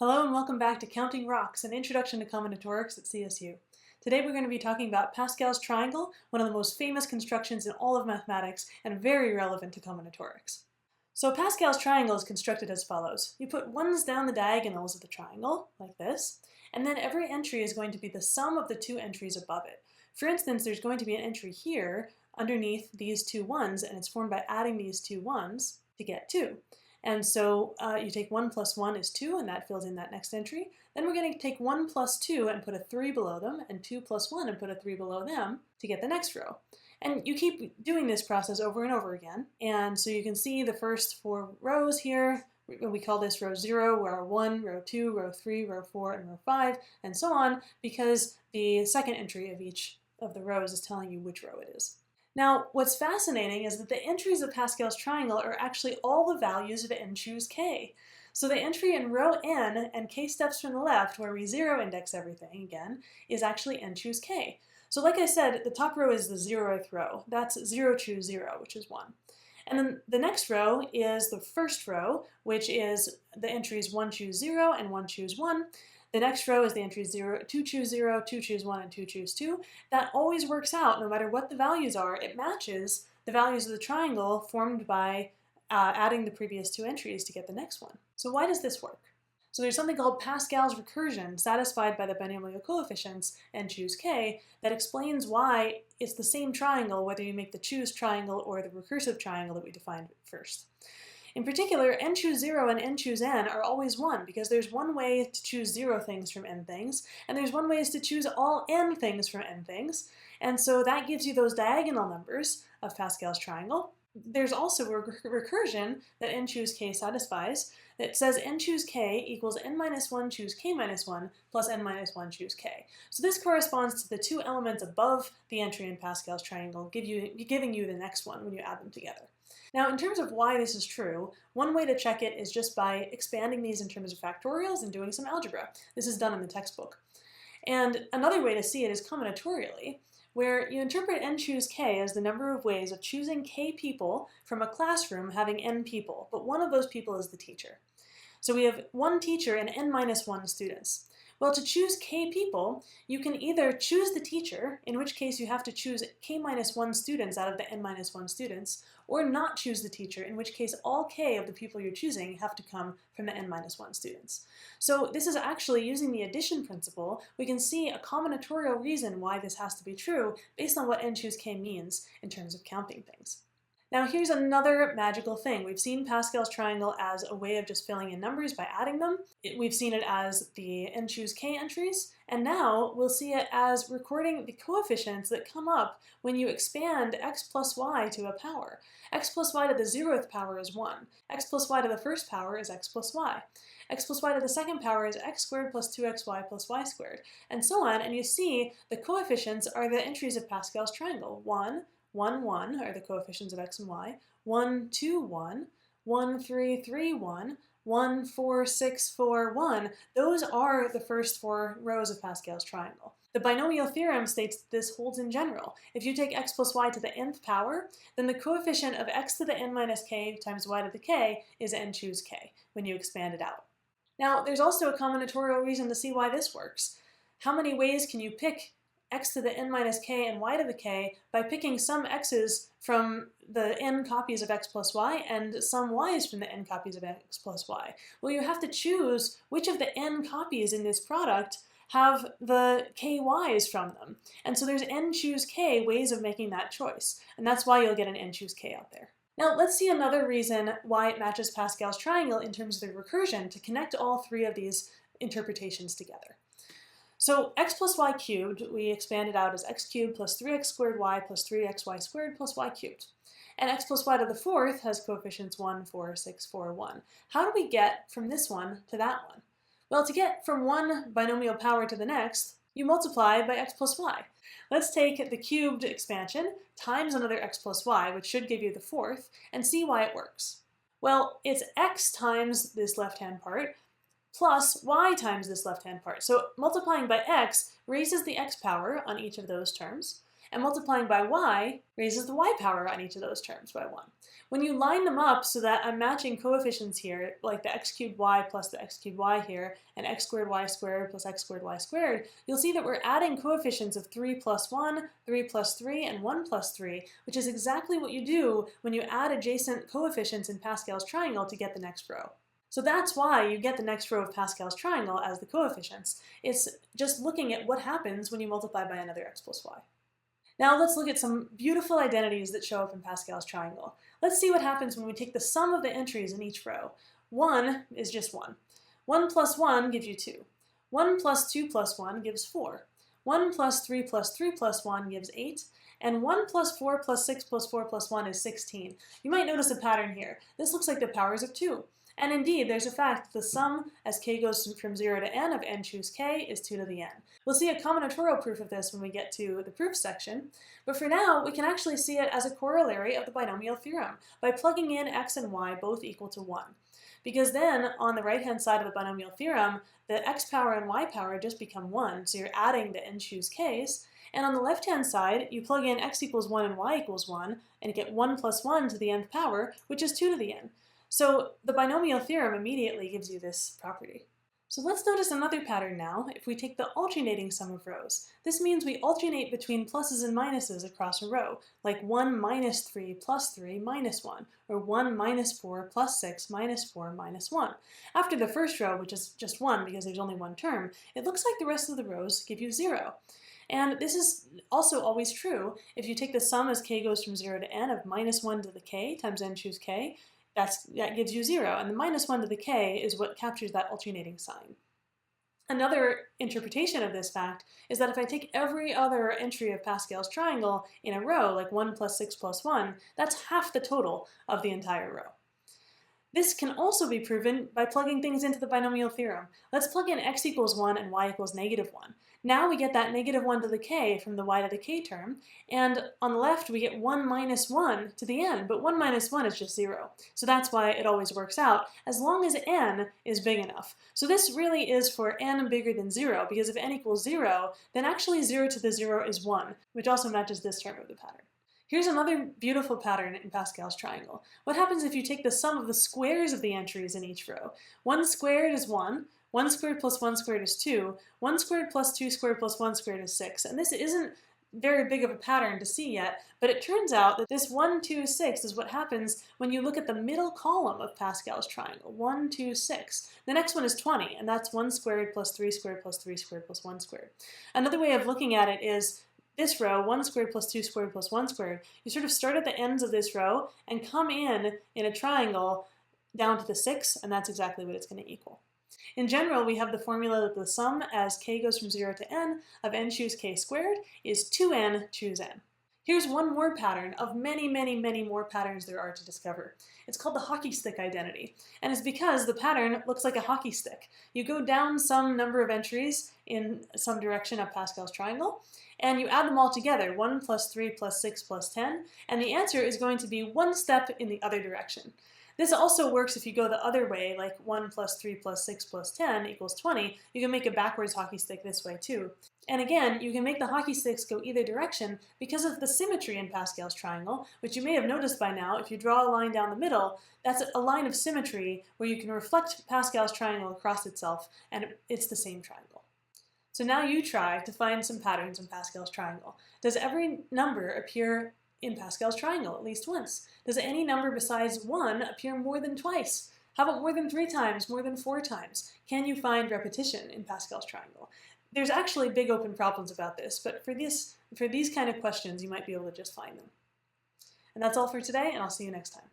Hello and welcome back to Counting Rocks, an introduction to combinatorics at CSU. Today we're going to be talking about Pascal's triangle, one of the most famous constructions in all of mathematics and very relevant to combinatorics. So Pascal's triangle is constructed as follows. You put ones down the diagonals of the triangle, like this, and then every entry is going to be the sum of the two entries above it. For instance, there's going to be an entry here underneath these two ones, and it's formed by adding these two ones to get 2. And so you take 1 plus 1 is 2, and that fills in that next entry. Then we're going to take 1 plus 2 and put a 3 below them, and 2 plus 1 and put a 3 below them to get the next row. And you keep doing this process over and over again. And so you can see the first 4 rows here. We call this row 0, row 1, row 2, row 3, row 4, and row 5, and so on, because the second entry of each of the rows is telling you which row it is. Now, what's fascinating is that the entries of Pascal's triangle are actually all the values of n choose k. So the entry in row n and k steps from the left, where we 0 index everything again, is actually n choose k. So like I said, the top row is the 0th row. That's 0 choose 0, which is 1. And then the next row is the first row, which is the entries 1 choose 0 and 1 choose 1. The next row is the entries 2 choose 0, 2 choose 1, and 2 choose 2. That always works out no matter what the values are. It matches the values of the triangle formed by adding the previous 2 entries to get the next one. So why does this work? So there's something called Pascal's recursion satisfied by the binomial coefficients n choose k that explains why it's the same triangle whether you make the choose triangle or the recursive triangle that we defined first. In particular, n choose 0 and n choose n are always 1 because there's one way to choose 0 things from n things, and there's one way to choose all n things from n things, and so that gives you those diagonal numbers of Pascal's triangle. There's also a recursion that n choose k satisfies that says n choose k equals n minus 1 choose k minus 1 plus n minus 1 choose k. So this corresponds to the 2 elements above the entry in Pascal's triangle, giving you the next one when you add them together. Now, in terms of why this is true, one way to check it is just by expanding these in terms of factorials and doing some algebra. This is done in the textbook. And another way to see it is combinatorially, where you interpret n choose k as the number of ways of choosing k people from a classroom having n people, but one of those people is the teacher. So we have one teacher and n minus 1 students. Well, to choose k people, you can either choose the teacher, in which case you have to choose k minus 1 students out of the n minus 1 students, or not choose the teacher, in which case all k of the people you're choosing have to come from the n minus 1 students. So this is actually, using the addition principle, we can see a combinatorial reason why this has to be true based on what n choose k means in terms of counting things. Now here's another magical thing. We've seen Pascal's triangle as a way of just filling in numbers by adding them. We've seen it as the n choose k entries, and now we'll see it as recording the coefficients that come up when you expand x plus y to a power. X plus y to the 0th power is 1. X plus y to the first power is x plus y. X plus y to the second power is x squared plus 2xy plus y squared, and so on, and you see the coefficients are the entries of Pascal's triangle. 1, 1, 1 are the coefficients of x and y, 1, 2, 1, 1, 3, 3, 1, 1, 4, 6, 4, 1. Those are the first 4 rows of Pascal's triangle. The binomial theorem states that this holds in general. If you take x plus y to the nth power, then the coefficient of x to the n minus k times y to the k is n choose k when you expand it out. Now, there's also a combinatorial reason to see why this works. How many ways can you pick x to the n minus k and y to the k by picking some x's from the n copies of x plus y and some y's from the n copies of x plus y? Well, you have to choose which of the n copies in this product have the ky's from them. And so there's n choose k ways of making that choice, and that's why you'll get an n choose k out there. Now let's see another reason why it matches Pascal's triangle in terms of the recursion to connect all 3 of these interpretations together. So x plus y cubed, we expand it out as x cubed plus 3x squared y plus 3xy squared plus y cubed. And x plus y to the 4th has coefficients 1, 4, 6, 4, 1. How do we get from this one to that one? Well, to get from one binomial power to the next, you multiply by x plus y. Let's take the cubed expansion times another x plus y, which should give you the 4th, and see why it works. Well, it's x times this left-hand part, plus y times this left-hand part. So multiplying by x raises the x power on each of those terms, and multiplying by y raises the y power on each of those terms by 1. When you line them up so that I'm matching coefficients here, like the x cubed y plus the x cubed y here, and x squared y squared plus x squared y squared, you'll see that we're adding coefficients of 3 plus 1, 3 plus 3, and 1 plus 3, which is exactly what you do when you add adjacent coefficients in Pascal's triangle to get the next row. So that's why you get the next row of Pascal's triangle as the coefficients. It's just looking at what happens when you multiply by another x plus y. Now let's look at some beautiful identities that show up in Pascal's triangle. Let's see what happens when we take the sum of the entries in each row. 1 is just 1. 1 plus 1 gives you 2. 1 plus 2 plus 1 gives 4. 1 plus 3 plus 3 plus 1 gives 8. And 1 plus 4 plus 6 plus 4 plus 1 is 16. You might notice a pattern here. This looks like the powers of 2. And indeed, there's a fact that the sum as k goes from 0 to n of n choose k is 2 to the n. We'll see a combinatorial proof of this when we get to the proof section, but for now, we can actually see it as a corollary of the binomial theorem by plugging in x and y both equal to 1. Because then, on the right-hand side of the binomial theorem, the x power and y power just become 1, so you're adding the n choose k's, and on the left-hand side, you plug in x equals 1 and y equals 1, and you get 1 plus 1 to the nth power, which is 2 to the n. So the binomial theorem immediately gives you this property. So let's notice another pattern now if we take the alternating sum of rows. This means we alternate between pluses and minuses across a row, like 1 minus 3 plus 3 minus 1, or 1 minus 4 plus 6 minus 4 minus 1. After the first row, which is just 1 because there's only one term, it looks like the rest of the rows give you 0. And this is also always true. If you take the sum as k goes from 0 to n of minus 1 to the k times n choose k, that gives you 0, and the minus 1 to the k is what captures that alternating sign. Another interpretation of this fact is that if I take every other entry of Pascal's triangle in a row, like 1 plus 6 plus 1, that's half the total of the entire row. This can also be proven by plugging things into the binomial theorem. Let's plug in x equals 1 and y equals negative 1. Now we get that negative 1 to the k from the y to the k term, and on the left we get 1 minus 1 to the n, but 1 minus 1 is just 0. So that's why it always works out, as long as n is big enough. So this really is for n bigger than 0, because if n equals 0, then actually 0 to the 0 is 1, which also matches this term of the pattern. Here's another beautiful pattern in Pascal's triangle. What happens if you take the sum of the squares of the entries in each row? 1 squared is 1, 1 squared plus 1 squared is 2, 1 squared plus 2 squared plus 1 squared is 6. And this isn't very big of a pattern to see yet, but it turns out that this 1, 2, 6 is what happens when you look at the middle column of Pascal's triangle, 1, 2, 6. The next one is 20, and that's 1 squared plus 3 squared plus 3 squared plus 1 squared. Another way of looking at it is this row, 1 squared plus 2 squared plus 1 squared, you sort of start at the ends of this row and come in a triangle down to the 6, and that's exactly what it's going to equal. In general, we have the formula that the sum as k goes from 0 to n of n choose k squared is 2n choose n. Here's one more pattern of many, many, many more patterns there are to discover. It's called the hockey stick identity, and it's because the pattern looks like a hockey stick. You go down some number of entries in some direction of Pascal's triangle, and you add them all together, 1 plus 3 plus 6 plus 10, and the answer is going to be one step in the other direction. This also works if you go the other way, like 1 plus 3 plus 6 plus 10 equals 20. You can make a backwards hockey stick this way too. And again, you can make the hockey sticks go either direction because of the symmetry in Pascal's triangle, which you may have noticed by now. If you draw a line down the middle, that's a line of symmetry where you can reflect Pascal's triangle across itself, and it's the same triangle. So now you try to find some patterns in Pascal's triangle. Does every number appear in Pascal's triangle at least once? Does any number besides 1 appear more than twice? How about more than 3 times, more than 4 times? Can you find repetition in Pascal's triangle? There's actually big open problems about this, but for these kind of questions, you might be able to just find them. And that's all for today, and I'll see you next time.